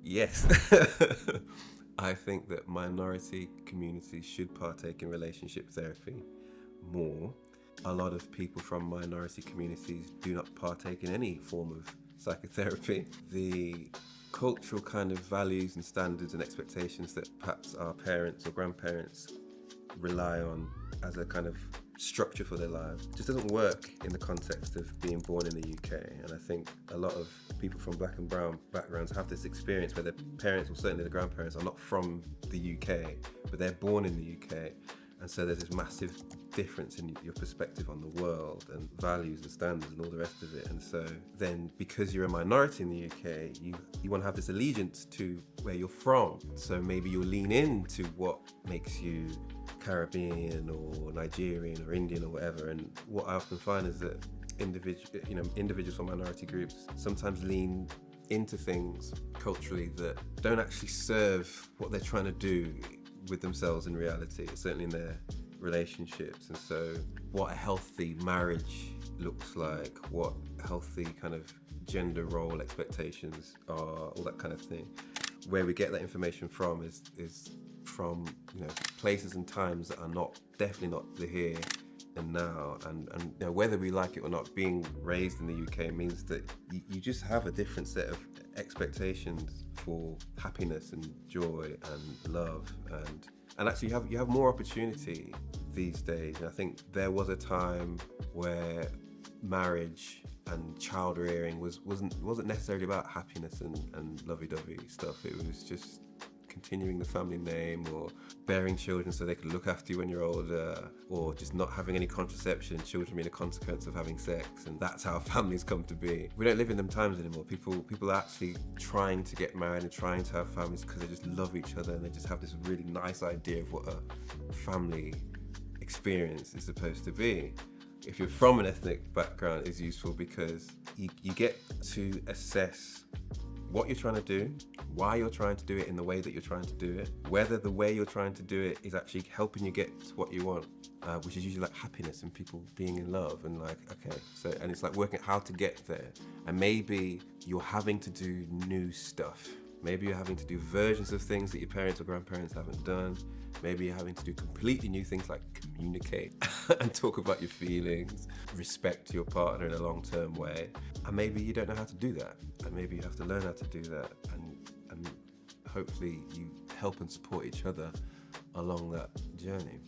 Yes. I think that minority communities should partake in relationship therapy more. A lot of people from minority communities do not partake in any form of psychotherapy. The cultural kind of values and standards and expectations that perhaps our parents or grandparents rely on as a kind of structure for their lives just doesn't work in the context of being born in the UK. And I think a lot of people from black and brown backgrounds have this experience where their parents, or certainly the grandparents, are not from the UK, but they're born in the UK. And so there's this massive difference in your perspective on the world and values and standards and all the rest of it. And so then, because you're a minority in the UK, you want to have this allegiance to where you're from. So maybe you'll lean into what makes you Caribbean or Nigerian or Indian or whatever. And what I often find is that individuals from minority groups sometimes lean into things culturally that don't actually serve what they're trying to do with themselves in reality, certainly in their relationships. And so what a healthy marriage looks like, what healthy kind of gender role expectations are, all that kind of thing. Where we get that information from is from places and times that are definitely not the here and now. And whether we like it or not, being raised in the UK means that you just have a different set of expectations for happiness and joy and love, and actually you have more opportunity these days. And I think there was a time where marriage and child rearing wasn't necessarily about happiness and lovey-dovey stuff. It was just continuing the family name, or bearing children so they could look after you when you're older, or just not having any contraception, children being a consequence of having sex, and that's how families come to be. We don't live in them times anymore. People are actually trying to get married and trying to have families because they just love each other, and they just have this really nice idea of what a family experience is supposed to be. If you're from an ethnic background, it's useful because you get to assess what you're trying to do, why you're trying to do it in the way that you're trying to do it, whether the way you're trying to do it is actually helping you get to what you want, which is usually like happiness and people being in love, and like, okay, so, and it's like working out how to get there. And maybe you're having to do new stuff. Maybe you're having to do versions of things that your parents or grandparents haven't done. Maybe you're having to do completely new things like communicate and talk about your feelings, respect your partner in a long-term way. And maybe you don't know how to do that. And maybe you have to learn how to do that. And hopefully you help and support each other along that journey.